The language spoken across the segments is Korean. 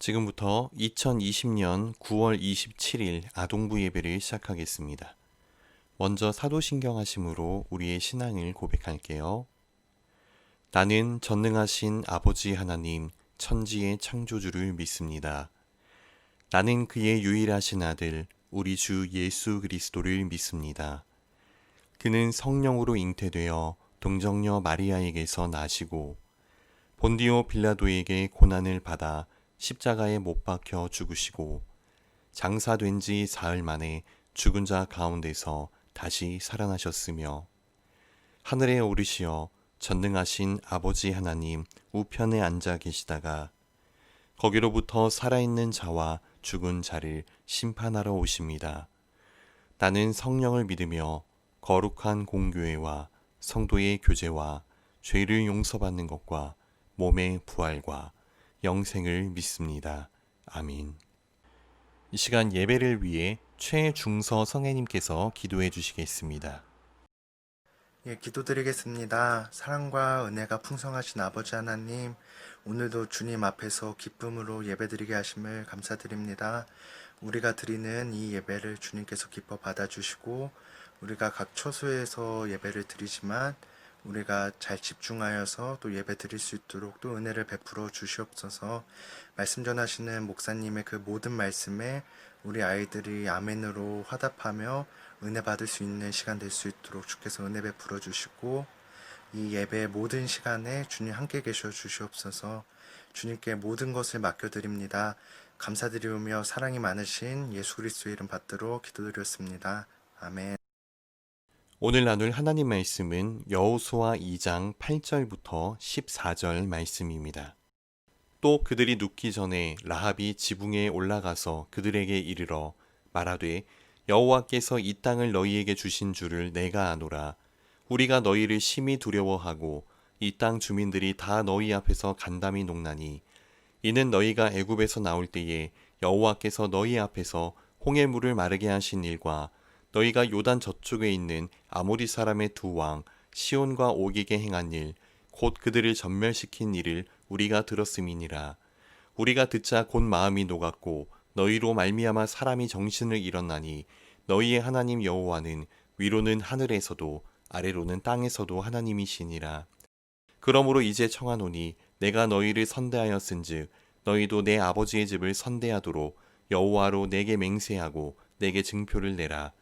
지금부터 2020년 9월 27일 아동부 예배를 시작하겠습니다. 먼저 사도신경 하심으로 우리의 신앙을 고백할게요. 나는 전능하신 아버지 하나님 천지의 창조주를 믿습니다. 나는 그의 유일하신 아들 우리 주 예수 그리스도를 믿습니다. 그는 성령으로 잉태되어 동정녀 마리아에게서 나시고 본디오 빌라도에게 고난을 받아 십자가에 못 박혀 죽으시고 장사된 지 사흘 만에 죽은 자 가운데서 다시 살아나셨으며 하늘에 오르시어 전능하신 아버지 하나님 우편에 앉아 계시다가 거기로부터 살아있는 자와 죽은 자를 심판하러 오십니다. 나는 성령을 믿으며 거룩한 공교회와 성도의 교제와 죄를 용서받는 것과 몸의 부활과 영생을 믿습니다. 아멘. 이 시간 예배를 위해 최중서 성애님께서 기도해 주시겠습니다. 기도드리겠습니다. 사랑과 은혜가 풍성하신 아버지 하나님, 오늘도 주님 앞에서 기쁨으로 예배드리게 하심을 감사드립니다. 우리가 드리는 이 예배를 주님께서 기뻐 받아주시고, 우리가 각 처소에서 예배를 드리지만 우리가 잘 집중하여서 또 예배 드릴 수 있도록 또 은혜를 베풀어 주시옵소서. 말씀 전하시는 목사님의 그 모든 말씀에 우리 아이들이 아멘으로 화답하며 은혜 받을 수 있는 시간 될 수 있도록 주께서 은혜 베풀어 주시고, 이 예배 모든 시간에 주님 함께 계셔 주시옵소서. 주님께 모든 것을 맡겨드립니다. 감사드리오며 사랑이 많으신 예수 그리스도의 이름 받들어 기도드렸습니다. 아멘. 오늘 나눌 하나님 말씀은 여호수아 2장 8절부터 14절 말씀입니다. 또 그들이 눕기 전에 라합이 지붕에 올라가서 그들에게 이르러 말하되 여호와께서 이 땅을 너희에게 주신 줄을 내가 아노라. 우리가 너희를 심히 두려워하고 이 땅 주민들이 다 너희 앞에서 간담이 녹나니 이는 너희가 애굽에서 나올 때에 여호와께서 너희 앞에서 홍해물을 마르게 하신 일과 너희가 요단 저쪽에 있는 아모리 사람의 두 왕 시온과 옥에게 행한 일 곧 그들을 전멸시킨 일을 우리가 들었음이니라. 우리가 듣자 곧 마음이 녹았고 너희로 말미암아 사람이 정신을 잃었나니 너희의 하나님 여호와는 위로는 하늘에서도 아래로는 땅에서도 하나님이시니라. 그러므로 이제 청하노니 내가 너희를 선대하였은즉 너희도 내 아버지의 집을 선대하도록 여호와로 내게 맹세하고 내게 증표를 내라.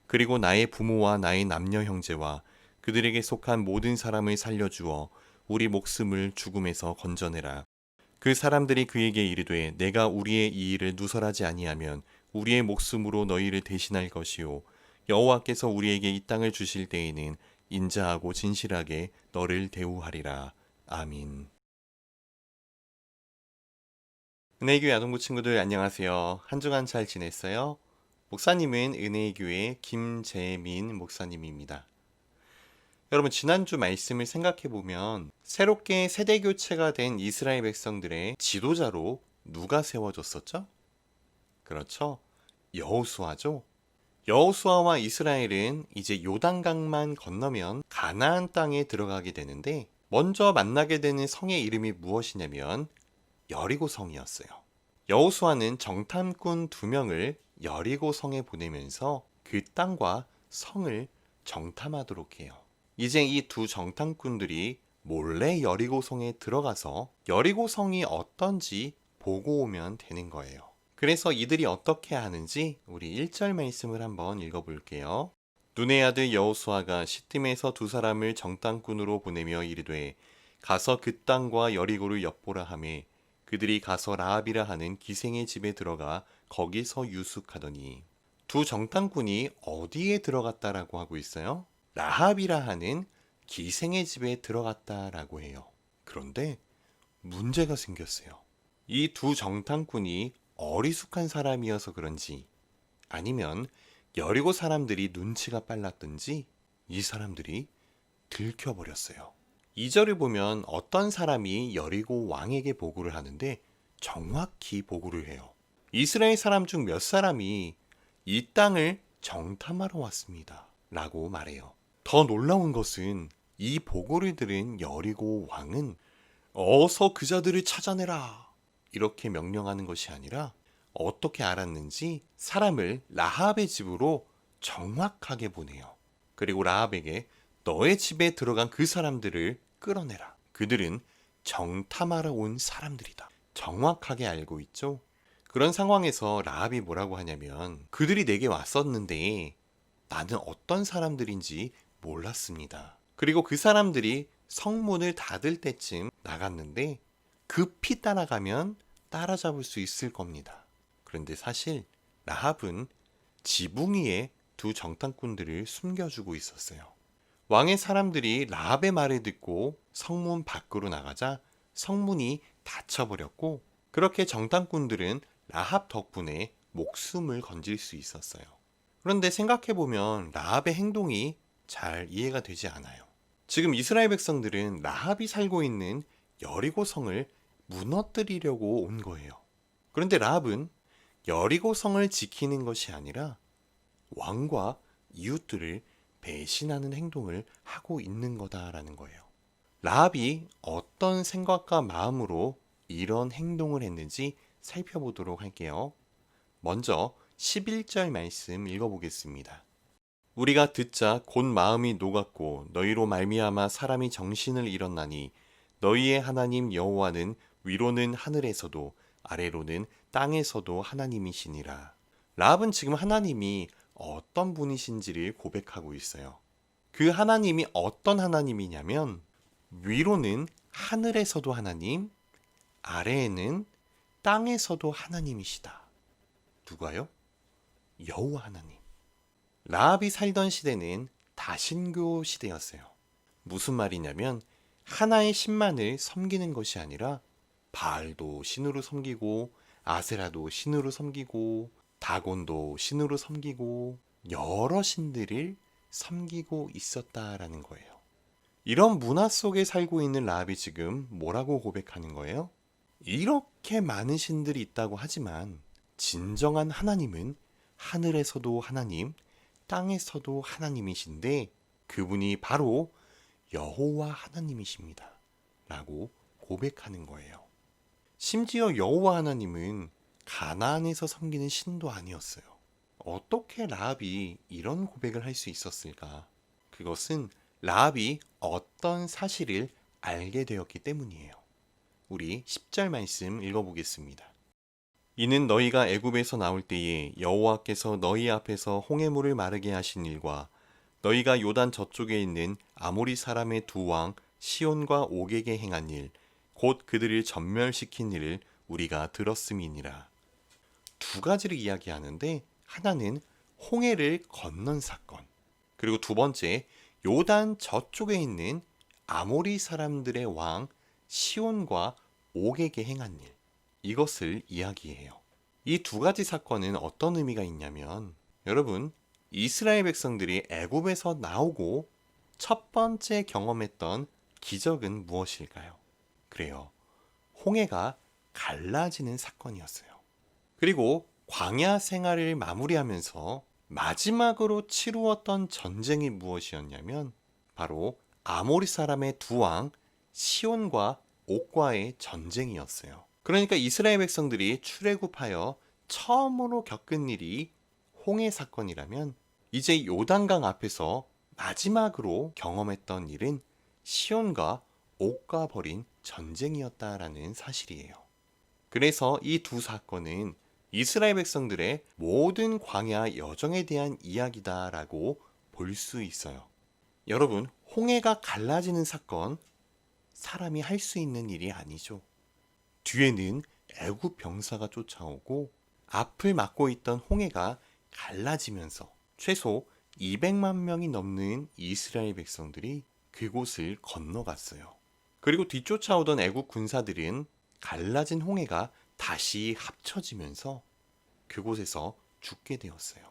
그리고 나의 부모와 나의 남녀 형제와 그들에게 속한 모든 사람을 살려주어 우리 목숨을 죽음에서 건져내라. 그 사람들이 그에게 이르되 내가 우리의 이 일을 누설하지 아니하면 우리의 목숨으로 너희를 대신할 것이요 여호와께서 우리에게 이 땅을 주실 때에는 인자하고 진실하게 너를 대우하리라. 아민. 은혜교회 아동부 친구들 안녕하세요. 한 주간 잘 지냈어요? 목사님은 은혜교회 김재민 목사님입니다. 여러분, 지난주 말씀을 생각해보면 새롭게 세대교체가 된 이스라엘 백성들의 지도자로 누가 세워졌었죠? 그렇죠. 여호수아죠. 여호수아와 이스라엘은 이제 요단강만 건너면 가나안 땅에 들어가게 되는데 먼저 만나게 되는 성의 이름이 무엇이냐면 여리고성이었어요. 여호수아는 정탐꾼 2명을 여리고성에 보내면서 그 땅과 성을 정탐하도록 해요. 이제 이 두 정탐꾼들이 몰래 여리고성에 들어가서 여리고성이 어떤지 보고 오면 되는 거예요. 그래서 이들이 어떻게 하는지 우리 1절 말씀을 한번 읽어볼게요. 눈의 아들 여호수아가 시팀에서 2 사람을 정탐꾼으로 보내며 이르되 가서 그 땅과 여리고를 엿보라 하매 그들이 가서 라합이라 하는 기생의 집에 들어가 거기서 유숙하더니. 두 정탐꾼이 어디에 들어갔다라고 하고 있어요? 라합이라 하는 기생의 집에 들어갔다라고 해요. 그런데 문제가 생겼어요. 이 두 정탐꾼이 어리숙한 사람이어서 그런지 아니면 여리고 사람들이 눈치가 빨랐든지 이 사람들이 들켜버렸어요. 2절을 보면 어떤 사람이 여리고 왕에게 보고를 하는데 정확히 보고를 해요. 이스라엘 사람 중 몇 사람이 이 땅을 정탐하러 왔습니다 라고 말해요. 더 놀라운 것은 이 보고를 들은 여리고 왕은 어서 그 자들을 찾아내라 이렇게 명령하는 것이 아니라 어떻게 알았는지 사람을 라합의 집으로 정확하게 보내요. 그리고 라합에게 너의 집에 들어간 그 사람들을 끌어내라. 그들은 정탐하러 온 사람들이다. 정확하게 알고 있죠? 그런 상황에서 라합이 뭐라고 하냐면 그들이 내게 왔었는데 나는 어떤 사람들인지 몰랐습니다. 그리고 그 사람들이 성문을 닫을 때쯤 나갔는데 급히 따라가면 따라잡을 수 있을 겁니다. 그런데 사실 라합은 지붕 위에 두 정탐꾼들을 숨겨주고 있었어요. 왕의 사람들이 라합의 말을 듣고 성문 밖으로 나가자 성문이 닫혀버렸고 그렇게 정탐꾼들은 라합 덕분에 목숨을 건질 수 있었어요. 그런데 생각해보면 라합의 행동이 잘 이해가 되지 않아요. 지금 이스라엘 백성들은 라합이 살고 있는 여리고 성을 무너뜨리려고 온 거예요. 그런데 라합은 여리고 성을 지키는 것이 아니라 왕과 이웃들을 배신하는 행동을 하고 있는 거다라는 거예요. 라합이 어떤 생각과 마음으로 이런 행동을 했는지 살펴보도록 할게요. 먼저 11절 말씀 읽어보겠습니다. 우리가 듣자 곧 마음이 녹았고 너희로 말미암아 사람이 정신을 잃었나니 너희의 하나님 여호와는 위로는 하늘에서도 아래로는 땅에서도 하나님이시니라. 라합은 지금 하나님이 어떤 분이신지를 고백하고 있어요. 그 하나님이 어떤 하나님이냐면 위로는 하늘에서도 하나님, 아래에는 땅에서도 하나님이시다. 누가요? 여호와 하나님. 라합이 살던 시대는 다신교 시대였어요. 무슨 말이냐면 하나의 신만을 섬기는 것이 아니라 바알도 신으로 섬기고 아세라도 신으로 섬기고 다곤도 신으로 섬기고 여러 신들을 섬기고 있었다라는 거예요. 이런 문화 속에 살고 있는 라합이 지금 뭐라고 고백하는 거예요? 이렇게 많은 신들이 있다고 하지만 진정한 하나님은 하늘에서도 하나님, 땅에서도 하나님이신데 그분이 바로 여호와 하나님이십니다. 라고 고백하는 거예요. 심지어 여호와 하나님은 가나안에서 섬기는 신도 아니었어요. 어떻게 라합이 이런 고백을 할 수 있었을까? 그것은 라합이 어떤 사실을 알게 되었기 때문이에요. 우리 10절 말씀 읽어보겠습니다. 이는 너희가 애굽에서 나올 때에 여호와께서 너희 앞에서 홍해물을 마르게 하신 일과 너희가 요단 저쪽에 있는 아모리 사람의 두 왕 시온과 옥에게 행한 일, 곧 그들을 전멸시킨 일을 우리가 들었음이니라. 두 가지를 이야기하는데 하나는 홍해를 건넌 사건, 그리고 두 번째 요단 저쪽에 있는 아모리 사람들의 왕 시온과 옥에게 행한 일, 이것을 이야기해요. 이 두 가지 사건은 어떤 의미가 있냐면 여러분, 이스라엘 백성들이 애굽에서 나오고 첫 번째 경험했던 기적은 무엇일까요? 그래요. 홍해가 갈라지는 사건이었어요. 그리고 광야 생활을 마무리하면서 마지막으로 치루었던 전쟁이 무엇이었냐면 바로 아모리 사람의 두 왕 시온과 옥과의 전쟁이었어요. 그러니까 이스라엘 백성들이 출애굽하여 처음으로 겪은 일이 홍해 사건이라면 이제 요단강 앞에서 마지막으로 경험했던 일은 시온과 옥과 벌인 전쟁이었다라는 사실이에요. 그래서 이 두 사건은 이스라엘 백성들의 모든 광야 여정에 대한 이야기다라고 볼 수 있어요. 여러분, 홍해가 갈라지는 사건, 사람이 할 수 있는 일이 아니죠. 뒤에는 애굽 병사가 쫓아오고 앞을 막고 있던 홍해가 갈라지면서 최소 200만 명이 넘는 이스라엘 백성들이 그곳을 건너갔어요. 그리고 뒤쫓아오던 애굽 군사들은 갈라진 홍해가 다시 합쳐지면서 그곳에서 죽게 되었어요.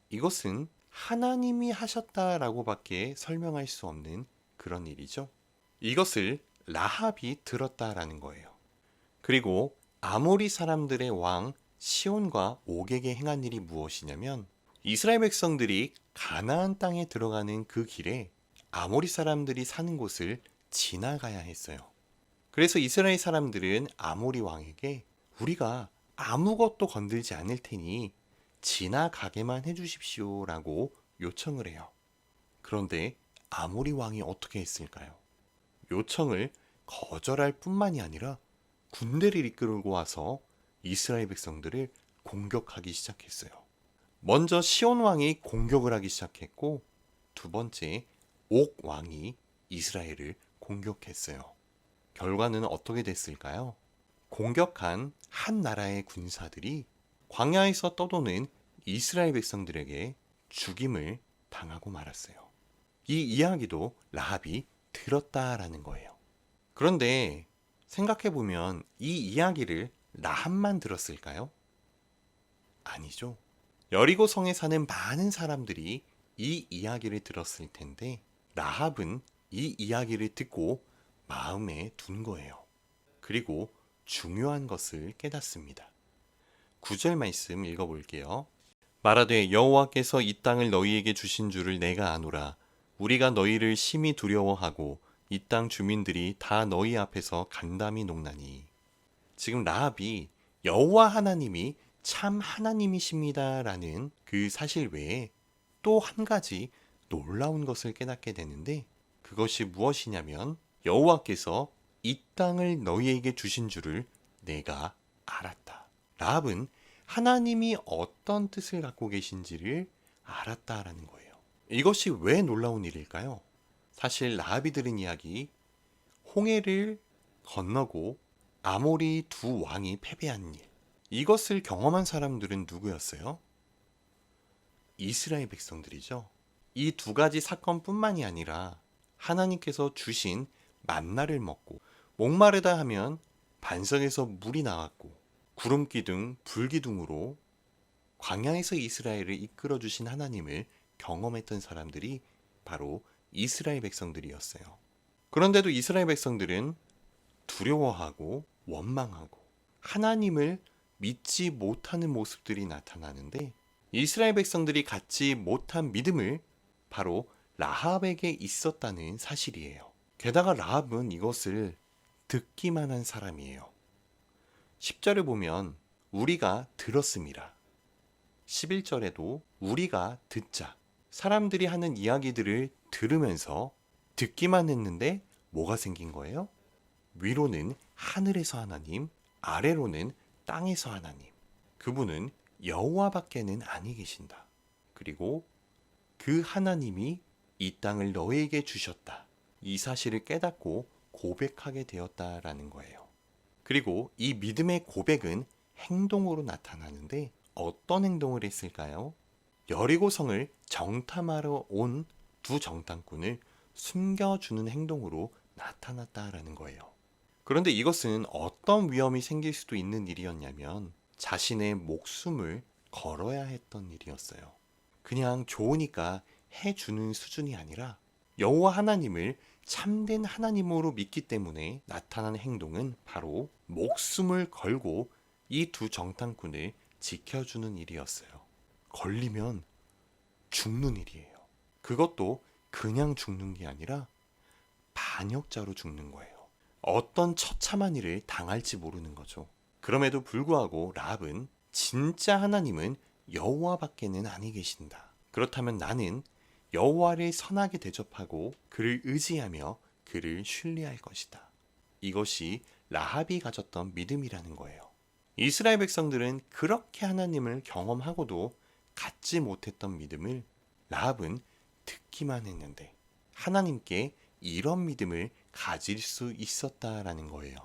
이것은 하나님이 하셨다라고밖에 설명할 수 없는 그런 일이죠. 이것을 라합이 들었다라는 거예요. 그리고 아모리 사람들의 왕 시온과 옥에게 행한 일이 무엇이냐면 이스라엘 백성들이 가나안 땅에 들어가는 그 길에 아모리 사람들이 사는 곳을 지나가야 했어요. 그래서 이스라엘 사람들은 아모리 왕에게 우리가 아무것도 건들지 않을 테니 지나가게만 해주십시오라고 요청을 해요. 그런데 아모리 왕이 어떻게 했을까요? 요청을 거절할 뿐만이 아니라 군대를 이끌고 와서 이스라엘 백성들을 공격하기 시작했어요. 먼저 시온 왕이 공격을 하기 시작했고, 두 번째 옥 왕이 이스라엘을 공격했어요. 결과는 어떻게 됐을까요? 공격한 한 나라의 군사들이 광야에서 떠도는 이스라엘 백성들에게 죽임을 당하고 말았어요. 이 이야기도 라합이 들었다라는 거예요. 그런데 생각해보면 이 이야기를 라합만 들었을까요? 아니죠. 여리고 성에 사는 많은 사람들이 이 이야기를 들었을 텐데 라합은 이 이야기를 듣고 마음에 둔 거예요. 그리고 중요한 것을 깨닫습니다. 9절 말씀 읽어볼게요. 말하되 여호와께서 이 땅을 너희에게 주신 줄을 내가 아노라. 우리가 너희를 심히 두려워하고 이 땅 주민들이 다 너희 앞에서 간담이 녹나니. 지금 라합이 여호와 하나님이 참 하나님이십니다라는 그 사실 외에 또 한 가지 놀라운 것을 깨닫게 되는데, 그것이 무엇이냐면 여호와께서 이 땅을 너희에게 주신 줄을 내가 알았다. 라합은 하나님이 어떤 뜻을 갖고 계신지를 알았다라는 거예요. 이것이 왜 놀라운 일일까요? 사실 라합이 들은 이야기, 홍해를 건너고 아모리 두 왕이 패배한 일, 이것을 경험한 사람들은 누구였어요? 이스라엘 백성들이죠. 이 두 가지 사건뿐만이 아니라 하나님께서 주신 만나를 먹고 목마르다 하면 반석에서 물이 나왔고 구름 기둥, 불 기둥으로 광야에서 이스라엘을 이끌어 주신 하나님을 경험했던 사람들이 바로 이스라엘 백성들이었어요. 그런데도 이스라엘 백성들은 두려워하고 원망하고 하나님을 믿지 못하는 모습들이 나타나는데, 이스라엘 백성들이 갖지 못한 믿음을 바로 라합에게 있었다는 사실이에요. 게다가 라합은 이것을 듣기만 한 사람이에요. 10절을 보면 우리가 들었습니다. 11절에도 우리가 듣자. 사람들이 하는 이야기들을 들으면서 듣기만 했는데 뭐가 생긴 거예요? 위로는 하늘에서 하나님, 아래로는 땅에서 하나님. 그분은 여호와밖에는 아니 계신다. 그리고 그 하나님이 이 땅을 너에게 주셨다. 이 사실을 깨닫고 고백하게 되었다라는 거예요. 그리고 이 믿음의 고백은 행동으로 나타나는데 어떤 행동을 했을까요? 여리고성을 정탐하러 온 두 정탐꾼을 숨겨주는 행동으로 나타났다라는 거예요. 그런데 이것은 어떤 위험이 생길 수도 있는 일이었냐면 자신의 목숨을 걸어야 했던 일이었어요. 그냥 좋으니까 해주는 수준이 아니라 여호와 하나님을 참된 하나님으로 믿기 때문에 나타나는 행동은 바로 목숨을 걸고 이 두 정탐꾼을 지켜주는 일이었어요. 걸리면 죽는 일이에요. 그것도 그냥 죽는 게 아니라 반역자로 죽는 거예요. 어떤 처참한 일을 당할지 모르는 거죠. 그럼에도 불구하고 라합은 진짜 하나님은 여호와밖에는 아니 계신다. 그렇다면 나는 여호와를 선하게 대접하고 그를 의지하며 그를 신뢰할 것이다. 이것이 라합이 가졌던 믿음이라는 거예요. 이스라엘 백성들은 그렇게 하나님을 경험하고도 갖지 못했던 믿음을 라합은 듣기만 했는데 하나님께 이런 믿음을 가질 수 있었다라는 거예요.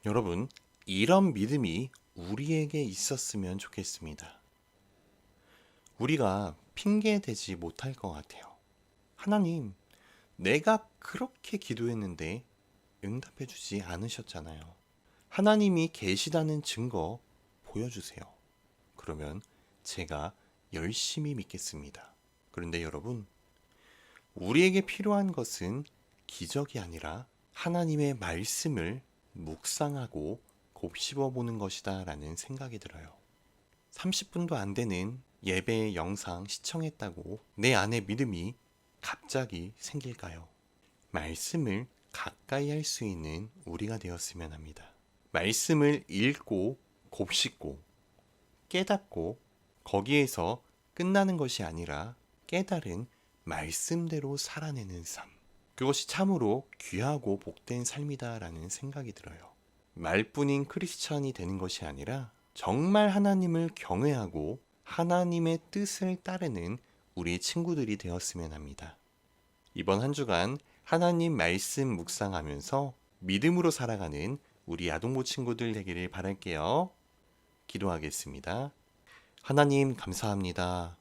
여러분, 이런 믿음이 우리에게 있었으면 좋겠습니다. 우리가 핑계대지 못할 것 같아요. 하나님, 내가 그렇게 기도했는데 응답해주지 않으셨잖아요. 하나님이 계시다는 증거 보여주세요. 그러면 제가 열심히 믿겠습니다. 그런데 여러분, 우리에게 필요한 것은 기적이 아니라 하나님의 말씀을 묵상하고 곱씹어 보는 것이다 라는 생각이 들어요. 30분도 안 되는 예배 영상 시청했다고 내 안에 믿음이 갑자기 생길까요? 말씀을 가까이 할 수 있는 우리가 되었으면 합니다. 말씀을 읽고 곱씹고 깨닫고 거기에서 끝나는 것이 아니라 깨달은 말씀대로 살아내는 삶. 그것이 참으로 귀하고 복된 삶이다라는 생각이 들어요. 말뿐인 크리스찬이 되는 것이 아니라 정말 하나님을 경외하고 하나님의 뜻을 따르는 우리 친구들이 되었으면 합니다. 이번 한 주간 하나님 말씀 묵상하면서 믿음으로 살아가는 우리 아동부 친구들 되기를 바랄게요. 기도하겠습니다. 하나님 감사합니다.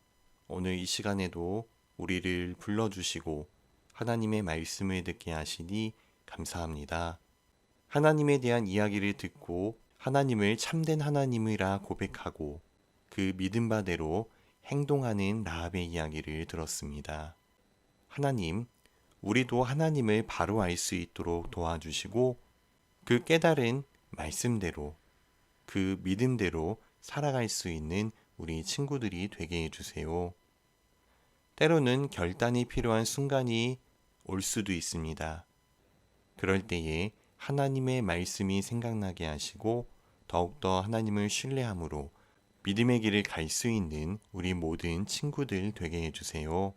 오늘 이 시간에도 우리를 불러주시고 하나님의 말씀을 듣게 하시니 감사합니다. 하나님에 대한 이야기를 듣고 하나님을 참된 하나님이라 고백하고 그 믿음 바대로 행동하는 라합의 이야기를 들었습니다. 하나님, 우리도 하나님을 바로 알 수 있도록 도와주시고 그 깨달은 말씀대로 그 믿음대로 살아갈 수 있는 우리 친구들이 되게 해주세요. 때로는 결단이 필요한 순간이 올 수도 있습니다. 그럴 때에 하나님의 말씀이 생각나게 하시고 더욱더 하나님을 신뢰함으로 믿음의 길을 갈 수 있는 우리 모든 친구들 되게 해주세요.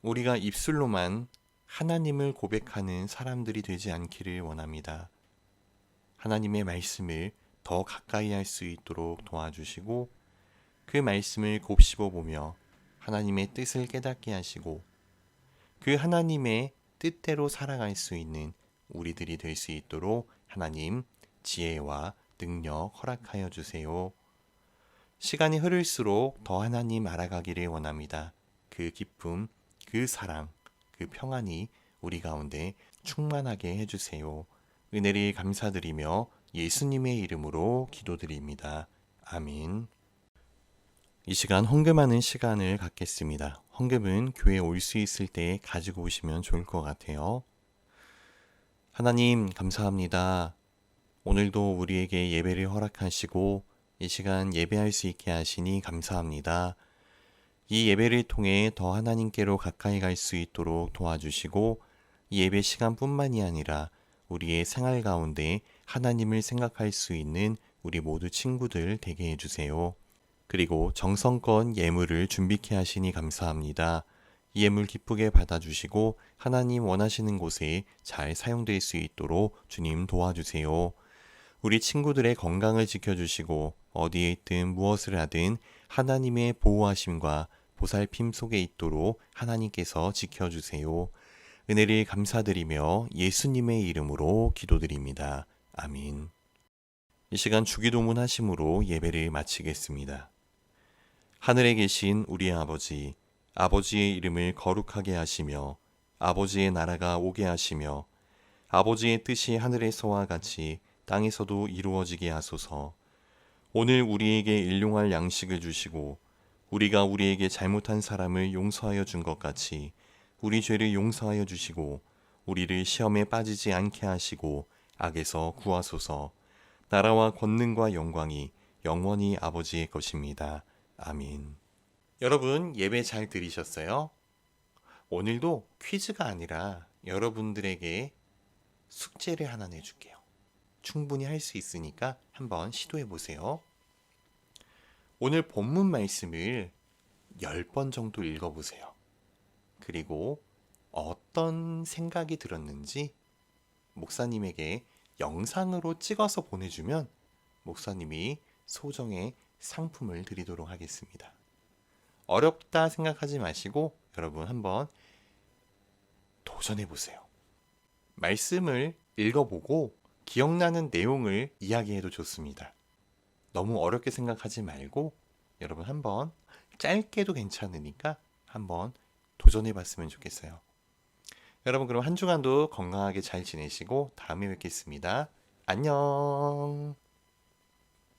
우리가 입술로만 하나님을 고백하는 사람들이 되지 않기를 원합니다. 하나님의 말씀을 더 가까이 할 수 있도록 도와주시고 그 말씀을 곱씹어 보며 하나님의 뜻을 깨닫게 하시고 그 하나님의 뜻대로 살아갈 수 있는 우리들이 될 수 있도록 하나님 지혜와 능력 허락하여 주세요. 시간이 흐를수록 더 하나님 알아가기를 원합니다. 그 기쁨, 그 사랑, 그 평안이 우리 가운데 충만하게 해주세요. 은혜를 감사드리며 예수님의 이름으로 기도드립니다. 아멘. 이 시간 헌금하는 시간을 갖겠습니다. 헌금은 교회에 올 수 있을 때 가지고 오시면 좋을 것 같아요. 하나님 감사합니다. 오늘도 우리에게 예배를 허락하시고 이 시간 예배할 수 있게 하시니 감사합니다. 이 예배를 통해 더 하나님께로 가까이 갈 수 있도록 도와주시고 이 예배 시간뿐만이 아니라 우리의 생활 가운데 하나님을 생각할 수 있는 우리 모두 친구들 되게 해주세요. 그리고 정성껏 예물을 준비케 하시니 감사합니다. 이 예물 기쁘게 받아주시고 하나님 원하시는 곳에 잘 사용될 수 있도록 주님 도와주세요. 우리 친구들의 건강을 지켜주시고 어디에 있든 무엇을 하든 하나님의 보호하심과 보살핌 속에 있도록 하나님께서 지켜주세요. 은혜를 감사드리며 예수님의 이름으로 기도드립니다. 아멘. 이 시간 주기도문 하심으로 예배를 마치겠습니다. 하늘에 계신 우리 아버지, 아버지의 이름을 거룩하게 하시며 아버지의 나라가 오게 하시며 아버지의 뜻이 하늘에서와 같이 땅에서도 이루어지게 하소서. 오늘 우리에게 일용할 양식을 주시고 우리가 우리에게 잘못한 사람을 용서하여 준 것 같이 우리 죄를 용서하여 주시고 우리를 시험에 빠지지 않게 하시고 악에서 구하소서. 나라와 권능과 영광이 영원히 아버지의 것입니다. 아멘. 여러분 예배 잘 들으셨어요? 오늘도 퀴즈가 아니라 여러분들에게 숙제를 하나 내줄게요. 충분히 할 수 있으니까 한번 시도해 보세요. 오늘 본문 말씀을 10번 정도 읽어보세요. 그리고 어떤 생각이 들었는지 목사님에게 영상으로 찍어서 보내주면 목사님이 소정의 상품을 드리도록 하겠습니다. 어렵다 생각하지 마시고 여러분 한번 도전해 보세요. 말씀을 읽어보고 기억나는 내용을 이야기해도 좋습니다. 너무 어렵게 생각하지 말고 여러분 한번 짧게도 괜찮으니까 한번 도전해 봤으면 좋겠어요. 여러분 그럼 한 주간도 건강하게 잘 지내시고 다음에 뵙겠습니다. 안녕.